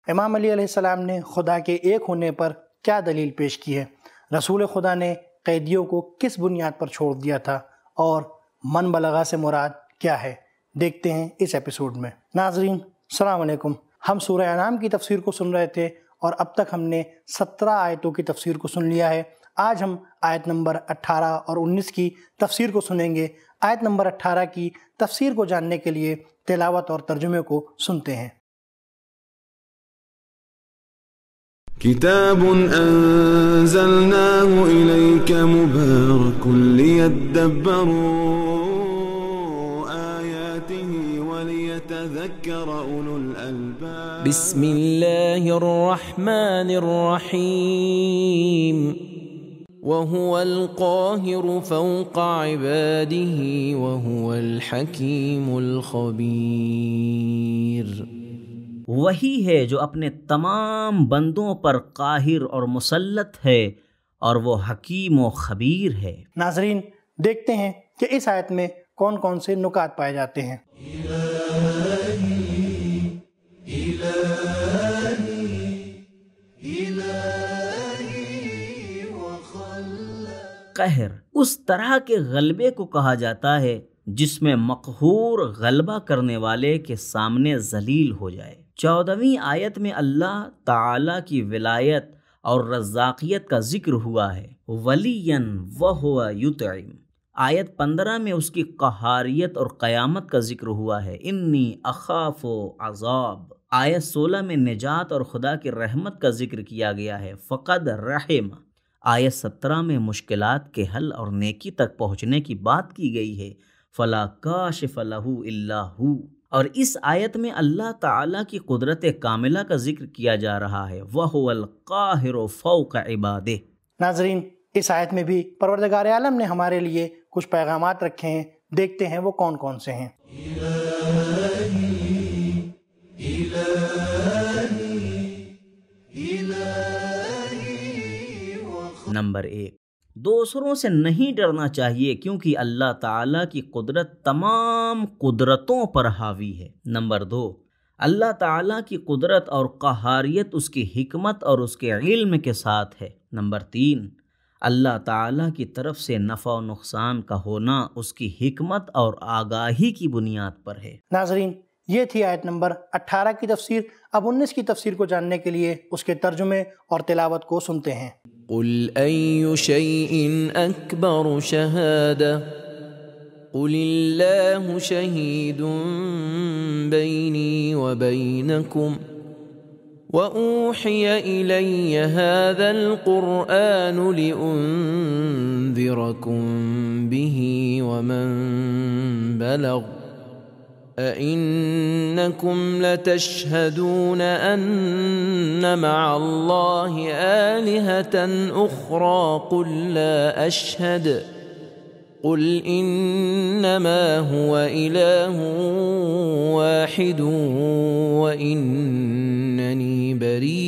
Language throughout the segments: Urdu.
امام علی علیہ السلام نے خدا کے ایک ہونے پر کیا دلیل پیش کی ہے؟ رسول خدا نے قیدیوں کو کس بنیاد پر چھوڑ دیا تھا؟ اور من بلغہ سے مراد کیا ہے؟ دیکھتے ہیں اس ایپیسوڈ میں۔ ناظرین السلام علیکم۔ ہم سورہ انعام کی تفسیر کو سن رہے تھے اور اب تک ہم نے 17 آیتوں کی تفسیر کو سن لیا ہے۔ آج ہم آیت نمبر 18 اور 19 کی تفسیر کو سنیں گے۔ آیت نمبر 18 کی تفسیر کو جاننے کے لیے تلاوت اور ترجمے کو سنتے ہیں۔ کتاب انزلناه الیک مبارک لیدبروا آیاته ولیتذکر اولو الالباب۔ بسم اللہ الرحمن الرحیم۔ وهو القاهر فوق عباده وهو الحکیم الخبیر۔ وہی ہے جو اپنے تمام بندوں پر قاہر اور مسلط ہے اور وہ حکیم و خبیر ہے۔ ناظرین دیکھتے ہیں کہ اس آیت میں کون کون سے نکات پائے جاتے ہیں۔ قہر اس طرح کے غلبے کو کہا جاتا ہے جس میں مقہور غلبہ کرنے والے کے سامنے ذلیل ہو جائے۔ 14ویں آیت میں اللہ تعالی کی ولایت اور رزاقیت کا ذکر ہوا ہے، ولیًا وہو یطعم۔ آیت 15 میں اس کی قہاریت اور قیامت کا ذکر ہوا ہے، انی اخاف عذاب۔ آیت 16 میں نجات اور خدا کی رحمت کا ذکر کیا گیا ہے، فقد رحم۔ آیت 17 میں مشکلات کے حل اور نیکی تک پہنچنے کی بات کی گئی ہے، فلا کاشف لہ الا ہو۔ اور اس آیت میں اللہ تعالیٰ کی قدرت کاملہ کا ذکر کیا جا رہا ہے، وَهُوَ الْقَاهِرُ فَوْقَ عِبَادِهِ۔ ناظرین اس آیت میں بھی پروردگار عالم نے ہمارے لیے کچھ پیغامات رکھے ہیں، دیکھتے ہیں وہ کون کون سے ہیں۔ نمبر 1، دوسروں سے نہیں ڈرنا چاہیے کیونکہ اللہ تعالیٰ کی قدرت تمام قدرتوں پر حاوی ہے۔ نمبر 2، اللہ تعالیٰ کی قدرت اور قہاریت اس کی حکمت اور اس کے علم کے ساتھ ہے۔ نمبر 3، اللہ تعالیٰ کی طرف سے نفع و نقصان کا ہونا اس کی حکمت اور آگاہی کی بنیاد پر ہے۔ ناظرین یہ تھی آیت نمبر 18 کی تفسیر۔ اب 19 کی تفسیر کو جاننے کے لیے اس کے ترجمے اور تلاوت کو سنتے ہیں۔ قل أي شيء أكبر شهادة قل الله شهيد بيني وبينكم وأوحي إلي هذا القرآن لأنذركم به ومن بلغ أَإِنَّكُمْ لَتَشْهَدُونَ أَنَّ مَعَ اللَّهِ آلِهَةً أُخْرَى قُلْ لَا أَشْهَدُ قُلْ إِنَّمَا هُوَ إِلَٰهٌ وَاحِدٌ وَإِنَّنِي بَرِيءٌ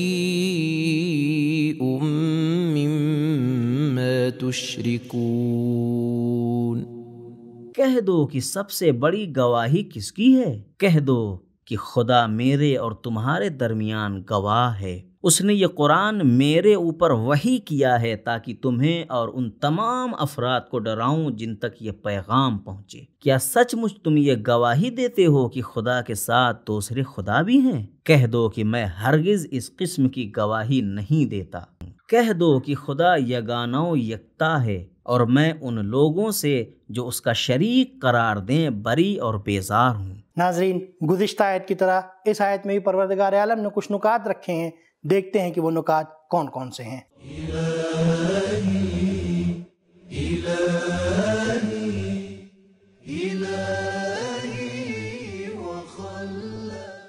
مِّمَّا تُشْرِكُونَ۔ کہہ دو کہ سب سے بڑی گواہی کس کی ہے؟ کہہ دو کہ خدا میرے اور تمہارے درمیان گواہ ہے، اس نے یہ قرآن میرے اوپر وحی کیا ہے تاکہ تمہیں اور ان تمام افراد کو ڈراؤں جن تک یہ پیغام پہنچے۔ کیا سچ مچ تم یہ گواہی دیتے ہو کہ خدا کے ساتھ دوسرے خدا بھی ہیں؟ کہہ دو کہ میں ہرگز اس قسم کی گواہی نہیں دیتا۔ کہہ دو کہ خدا یگانہ و یکتا ہے اور میں ان لوگوں سے جو اس کا شریک قرار دیں بری اور بیزار ہوں۔ ناظرین گزشتہ آیت کی طرح اس آیت میں بھی پروردگار عالم نے کچھ نکات رکھے ہیں، دیکھتے ہیں کہ وہ نکات کون کون سے ہیں۔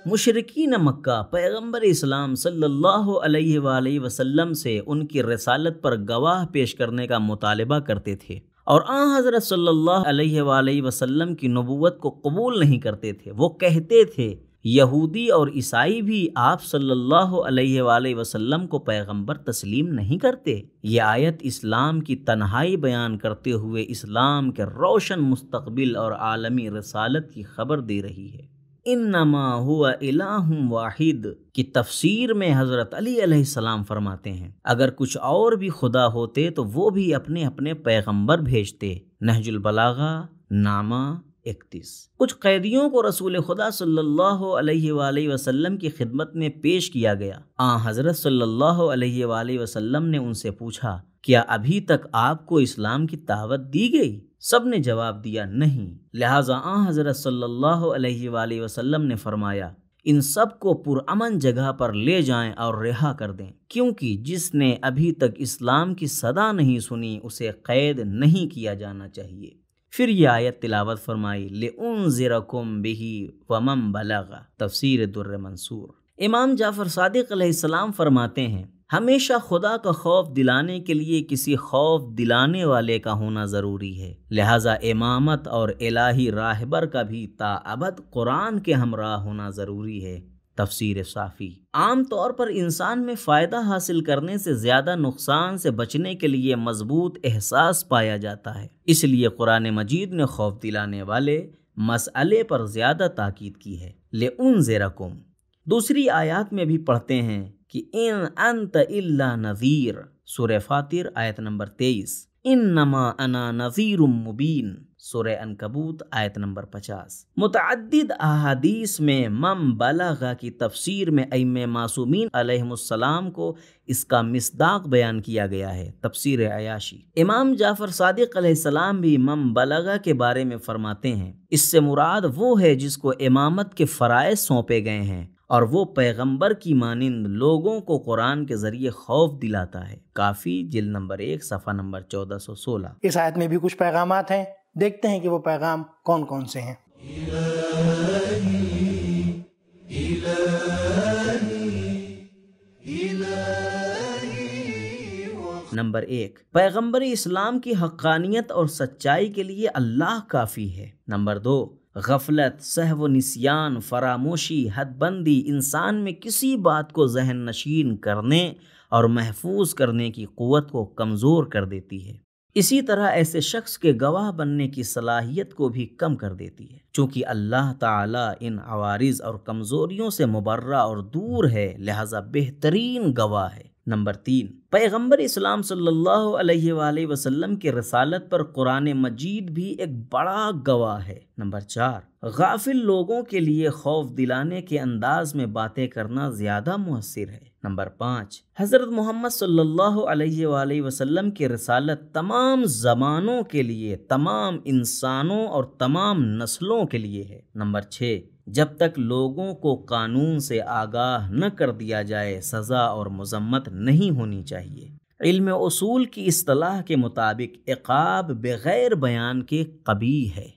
مشرکین مکہ پیغمبر اسلام صلی اللہ علیہ وآلہ وسلم سے ان کی رسالت پر گواہ پیش کرنے کا مطالبہ کرتے تھے اور آن حضرت صلی اللہ علیہ وآلہ وسلم کی نبوت کو قبول نہیں کرتے تھے۔ وہ کہتے تھے یہودی اور عیسائی بھی آپ صلی اللہ علیہ وآلہ وسلم کو پیغمبر تسلیم نہیں کرتے۔ یہ آیت اسلام کی تنہائی بیان کرتے ہوئے اسلام کے روشن مستقبل اور عالمی رسالت کی خبر دے رہی ہے۔ انما هو الہ واحد کی تفسیر میں حضرت علی علیہ السلام فرماتے ہیں اگر کچھ اور بھی خدا ہوتے تو وہ بھی اپنے اپنے پیغمبر بھیجتے۔ نہج البلاغہ نامہ 31۔ کچھ قیدیوں کو رسول خدا صلی اللہ علیہ وآلہ وسلم کی خدمت میں پیش کیا گیا۔ حضرت صلی اللہ علیہ وآلہ وسلم نے ان سے پوچھا کیا ابھی تک آپ کو اسلام کی دعوت دی گئی؟ سب نے جواب دیا نہیں۔ لہٰذا حضرت صلی اللہ علیہ وآلہ وسلم نے فرمایا ان سب کو پرامن جگہ پر لے جائیں اور رہا کر دیں، کیونکہ جس نے ابھی تک اسلام کی صدا نہیں سنی اسے قید نہیں کیا جانا چاہیے۔ پھر یہ آیت تلاوت فرمائی لِأُنذِرَكُمْ بِهِ وَمَنْ بَلَغَ، تفسیر در منصور۔ امام جعفر صادق علیہ السلام فرماتے ہیں ہمیشہ خدا کا خوف دلانے کے لیے کسی خوف دلانے والے کا ہونا ضروری ہے، لہٰذا امامت اور الہی راہبر کا بھی تاابد قرآن کے ہمراہ ہونا ضروری ہے۔ تفسیر صافی۔ عام طور پر انسان میں فائدہ حاصل کرنے سے زیادہ نقصان سے بچنے کے لیے مضبوط احساس پایا جاتا ہے، اس لیے قرآن مجید نے خوف دلانے والے مسئلے پر زیادہ تاکید کی ہے۔ لِأُنذِرَكُمْ۔ دوسری آیات میں بھی پڑھتے ہیں کہ ان انت الا نذیر، سورہ فاطر آیت نمبر 23، انما انا نذیر مبین، سورہ عنکبوت آیت نمبر 50۔ متعدد احادیث میں من بلغ کی تفسیر میں ائمہ معصومین علیہم السلام کو اس کا مصداق بیان کیا گیا ہے۔ تفسیر عیاشی۔ امام جعفر صادق علیہ السلام بھی من بلغ کے بارے میں فرماتے ہیں اس سے مراد وہ ہے جس کو امامت کے فرائض سونپے گئے ہیں اور وہ پیغمبر کی مانند لوگوں کو قرآن کے ذریعے خوف دلاتا ہے۔ کافی جلد نمبر 1 صفحہ نمبر 1416۔ اس آیت میں بھی کچھ پیغامات ہیں، دیکھتے ہیں کہ وہ پیغام کون کون سے ہیں۔ نمبر 1، پیغمبر اسلام کی حقانیت اور سچائی کے لیے اللہ کافی ہے۔ نمبر 2، غفلت، سہو و نسیان، فراموشی، حد بندی انسان میں کسی بات کو ذہن نشین کرنے اور محفوظ کرنے کی قوت کو کمزور کر دیتی ہے۔ اسی طرح ایسے شخص کے گواہ بننے کی صلاحیت کو بھی کم کر دیتی ہے، چونکہ اللہ تعالیٰ ان عوارض اور کمزوریوں سے مبرہ اور دور ہے، لہذا بہترین گواہ ہے۔ نمبر 3، پیغمبر اسلام صلی اللہ علیہ وآلہ وسلم کی رسالت پر قرآن مجید بھی ایک بڑا گواہ ہے۔ نمبر 4، غافل لوگوں کے لیے خوف دلانے کے انداز میں باتیں کرنا زیادہ مؤثر ہے۔ نمبر 5، حضرت محمد صلی اللہ علیہ وآلہ وسلم کی رسالت تمام زمانوں کے لیے، تمام انسانوں اور تمام نسلوں کے لیے ہے۔ نمبر 6، جب تک لوگوں کو قانون سے آگاہ نہ کر دیا جائے سزا اور مذمت نہیں ہونی چاہیے۔ علم اصول کی اصطلاح کے مطابق عقاب بغیر بیان کے قبیح ہے۔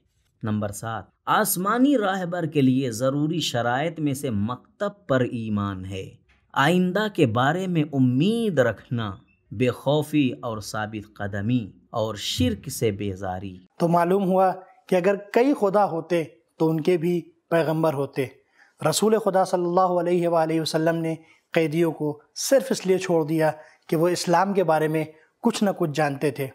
نمبر 7، آسمانی راہبر کے لیے ضروری شرائط میں سے مکتب پر ایمان ہے، آئندہ کے بارے میں امید رکھنا، بے خوفی اور ثابت قدمی اور شرک سے بیزاری۔ تو معلوم ہوا کہ اگر کئی خدا ہوتے تو ان کے بھی پیغمبر ہوتے۔ رسول خدا صلی اللہ علیہ وآلہ وسلم نے قیدیوں کو صرف اس لیے چھوڑ دیا کہ وہ اسلام کے بارے میں کچھ نہ کچھ جانتے تھے۔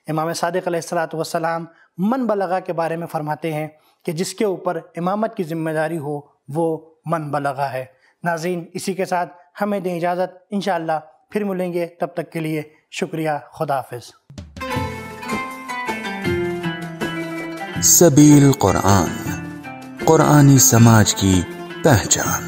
امام صادق علیہ السلام من بلغا کے بارے میں فرماتے ہیں کہ جس کے اوپر امامت کی ذمہ داری ہو وہ من بلغا ہے۔ ناظرین، اسی کے ساتھ ہمیں دیں اجازت، انشاءاللہ پھر ملیں گے، تب تک کے لیے شکریہ، خدا حافظ۔ سبیل قرآن، قرآنی سماج کی پہچان۔